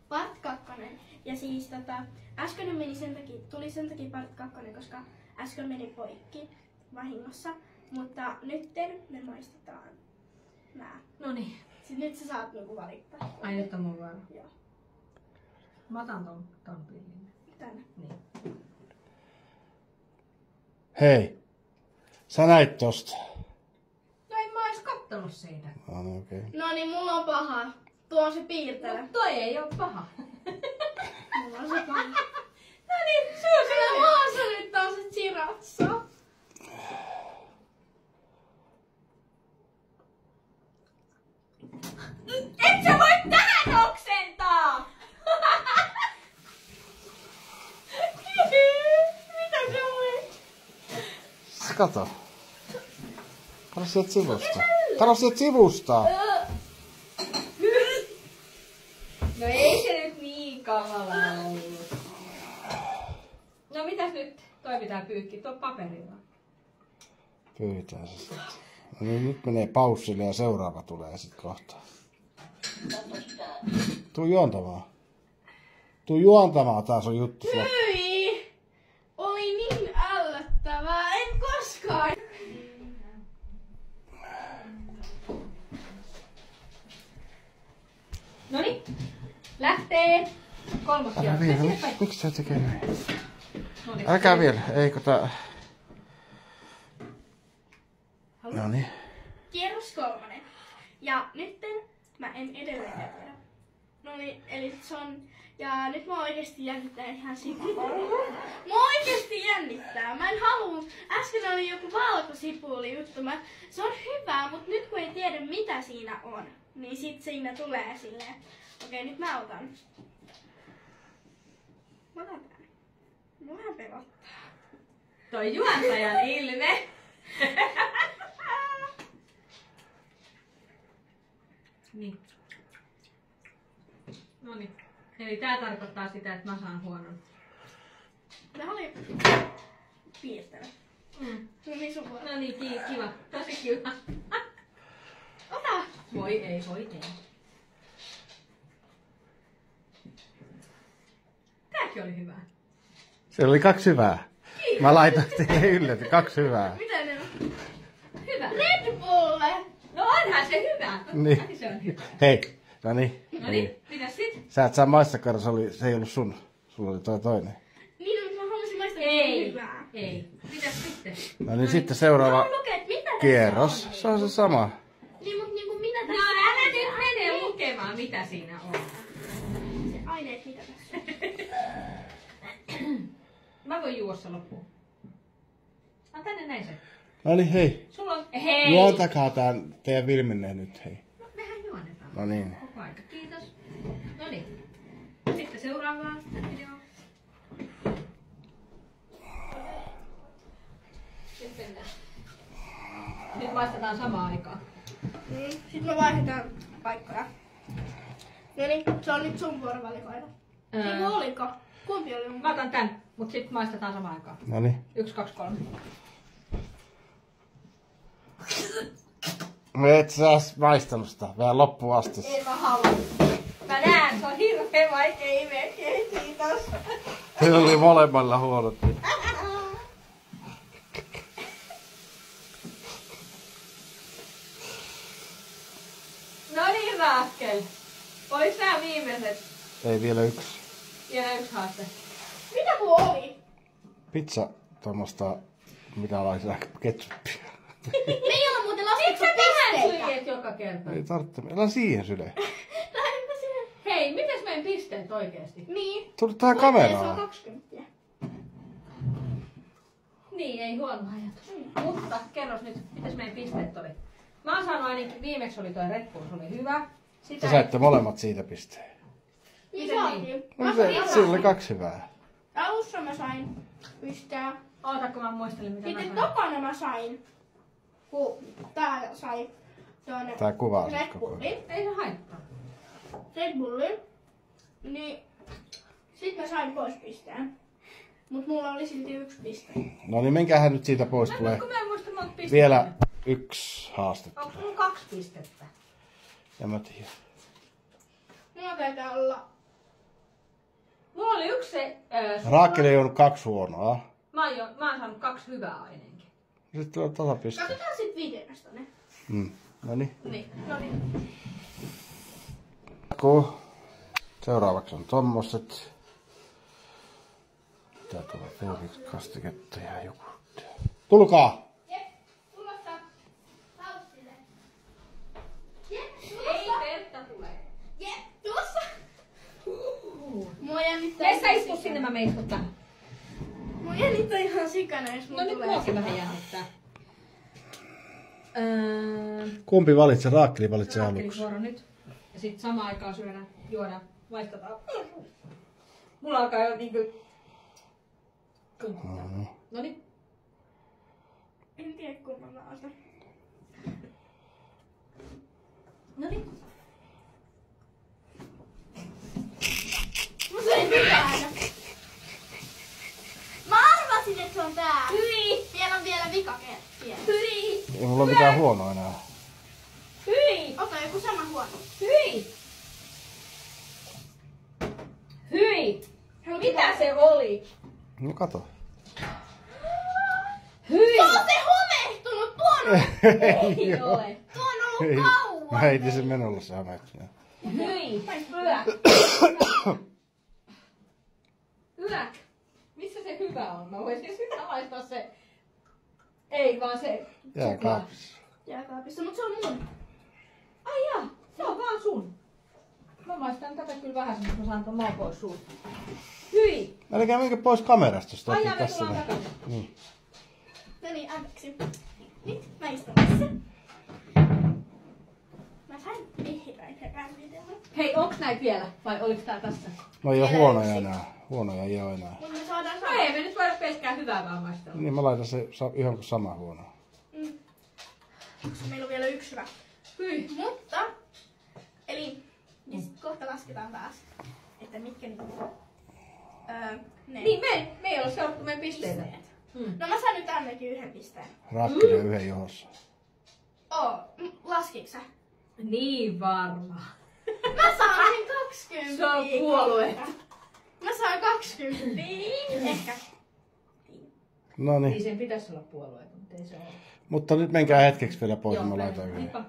part 2. Ja siis äsken meni tuli sen takia part 2, koska äsken meni poikki vahingossa. Mutta nytten me maistetaan nää. Noniin. Siis nyt sä saat niinku valittaa. Ai nyt on mun vuoro. Joo. Mä otan ton pillin. Tänne. Niin. Hei, sä näit tosta. No en mä ois kattonut siitä. No okei. Okay. No niin, mulla on paha. Tuo on se piirtele. No toi ei oo paha. Mulla on se paha. No niin, suusi. Maassa nyt on se chiratsa. Et sä voi tähän oksentaa! Mitä se oli? Kato. Kato sieltä sivusta. Kato sieltä sivusta. No ei se nyt niin kamalaa ollut. No mitäs nyt? Toi pitää pyykkiä tuon paperilla. Pyytää se sitten. No niin, nyt menee paussille ja seuraava tulee sit kohta. Tuu juontamaan. Tuu juontamaan, taas on juttu. Hyi! Oli niin ällöttävää. En koskaan. Noniin. Lähtee. Kolmas Älä vielä, miksi sä tekee näin? Noniin. Älkää vielä, eikö tää... Noniin. Kierros 3. Ja nytten mä en edelleen tiedä. No niin, eli se on... Ja nyt mä oikeesti jännittää ihan sikapalloa. Mä oikeesti jännittää. Mä en halua... Äsken oli joku valkosipuli juttu. Se on hyvää, mutta nyt kun ei tiedä mitä siinä on, niin sit siinä tulee silleen. Okei, nyt mä otan. Mä otan tän. Mua vähän pelottaa. Toi juontajan ilme. Niin. Noniin. Eli tää tarkoittaa sitä, että mä saan huonon. Tää oli piirtely. No niin, sun vuoro. No niin, kiva. Tosi kiva. Ota! Voi ei. Tääkin oli hyvä. Siellä oli 2 hyvää. Mä laitan teille yllätys, 2 hyvää. Mitä ne on? Hyvä. Red Bull! No onhan se hyvä. Niin. Se on hyvä. Hei, no niin. Noniin, mitäs sit? Sä et saa maistaa, se ei ollut sun. Sulla oli toi toinen. Niin, mä haluaisin maistaa Ei. hyvää. Ei. Mitäs sitten? No niin, sitten seuraava Mä lukee, että mitä kierros. tässä Se on se sama. Niin, mutta niinku mitä No tässä älä nyt mene lukemaan, mitä siinä on. Se aineet, mitä tässä Mä voin juossa loppuun. On tänne näin se. No niin, hei. Sulla on... Hei! Juontakaa tän teidän Vilminen nyt, hei. No, mehän juonetaan. No niin. Koko aika. Kiitos. Noniin. Sitten seuraavaan videoon. Sitten mennään. Nyt maistetaan samaan aikaan. Sitten me vaihdetaan paikkoja. No niin, se on nyt sun vuoro valikoida. Niin kuin oliko? Kumpi oli mun? Mä otan tän, mut sit maistetaan samaan aikaan. No niin. 1, 2, 3. Me et sä maistanut sitä vähän loppuun asti. En mä halua. Mä näen, se on hirveä vaikea melkein. Kiitos. Teillä oli molemmilla huonot. No niin, Rakel. Olis nää viimeiset? Ei vielä 1. Vielä 1 haaste. Mitä kun oli? Pizza tuommoista, mitä laitetaan ketsuppia. Me ei olla muuten Miksi laskettu sä tähän pisteitä. syljet joka kerta? Ei tarvitse, älä siihen syle. Lähdetpä siihen. Hei, mites meidän pisteet oikeesti? Niin. Tuli tähän Se on kameraan. 20. Niin, ei huono ajatus. Mutta kerros nyt, mitäs meidän pisteet oli? Mä oon saanut ainakin, viimeksi oli toi Red Bull, se oli hyvä. Sitä Te saitte molemmat siitä pisteen. Niin Miten saatiin. No Mä se, sain sillä oli 2 hyvää. alussa mä sain pistää. Oota, kun mä muistelin, mitä mä Sitten sain. tokana mä sain. Kun tää sai tuonne Tää kuvaa sit Red koko ajan. Bullin. Ei se haittaa. Red Bullin. Niin sit mä sain pois pisteen. Mut mulla oli silti 1 piste. No niin, menkähän nyt siitä pois. Tulee Kun mä en muista monta pistettä. vielä 1 haaste. Onko mulla 2 pistettä? En mä tiedä. Mulla taitaa olla Mulla oli yksi se... Raakkeli ei ollut 2 huonoa. Mä oon saanut 2 hyvää ainakin. Sitten tulee tasapiste. Katsotaan sit videosta ne. Noniin. Niin, no niin. Seuraavaksi on tommoset. Tää tulee pelkiksi kastiketta ja jogurttia. Tulkaa! Jep, tulossa pausille. Jep, Ei, Pertta tulee. Jep, tulossa. Mua jännittää. Tee sä istu sinne, mä menen istun tähän. Mua jännittää ihan sikana, jos mun No nyt tulee. muakin vähän jännittää. Kumpi valitse? Raakkeli valitse aluksi. Raakkelivuoro nyt. Ja sit samaan aikaan syödään, juodaan, vaihtataan. Mulla alkaa jo niinku... Noniin. En tiedä kumman mä otan. Noniin. Mun se ei mitään. Mä arvasin, että se on tää. Hyi! Siellä on vielä vikakerttiä. Hyi! Ei mulla ole mitään huonoa enää. Hyi! Ota joku sama huono. Hyi! Hyi! Mitä se oli? No kato. Hyi! Se on se homehtunut tuon. Ei ole. Tuo on Ei. ollut kauan. Mä heitin sen menolla se hamettu. Hyi! Yäk! Yäk! Missä se hyvä on? Mä voisin sitten maistaa se... Ei vaan se... Jääkaapissa. Jääkaapissa, mut se on mun. Ai jaa, se on vaan sun. Mä maistan tätä kyllä vähän, mutta mä saan ton maan pois suusta. Hyi! Älkää menkö pois kamerasta, jos Ai te jaa, me tässä tullaan näin. takaisin. Niin. No niin, anteeksi. Nyt mä istun tässä. Mä sain vihreän herran videon. Hei, onks näitä vielä? Vai oliks tää tässä? No ei oo huonoja enää. Huonoja ei oo enää. Mut me saadaan No ei me nyt voida pelkkää hyvää vaan maistella. Niin mä laitan se ihan kuin sama huono. Meillä on vielä yksi hyvä. Hyi! Mutta, eli ja sit kohta lasketaan taas, että mitkä niinku ne Niin, me ei ole seurattu meidän pisteitä. pisteet. No mä saan nyt ainakin 1 pisteen. Raakkeli on yhden johossa. Laskiks sä? Niin varma. Mä saan sen 20. Se on puolue. Mä saan 20. Ehkä. No Niin niin. sen pitäisi olla puolueet, mutta ei se ole. Mutta nyt menkää hetkeksi vielä pois, Joo, mä laitan yhden. niinpä.